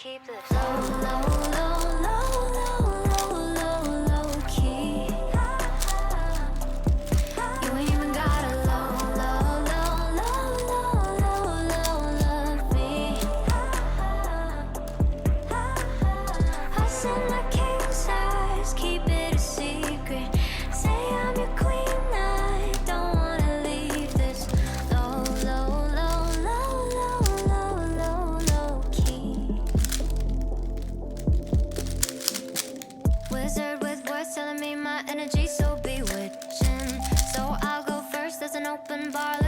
keep this low, low, low, low, low, low, low, low key. You ain't even gotta low, low, low, low, low, low, low, love me. I said my king size, keep it a secret. Say I'm your queen, I don't wanna leave this low, low, low, low, low, low, low, low key. Wizard with words telling me my energy so bewitching. So I'll go first, there's an open bar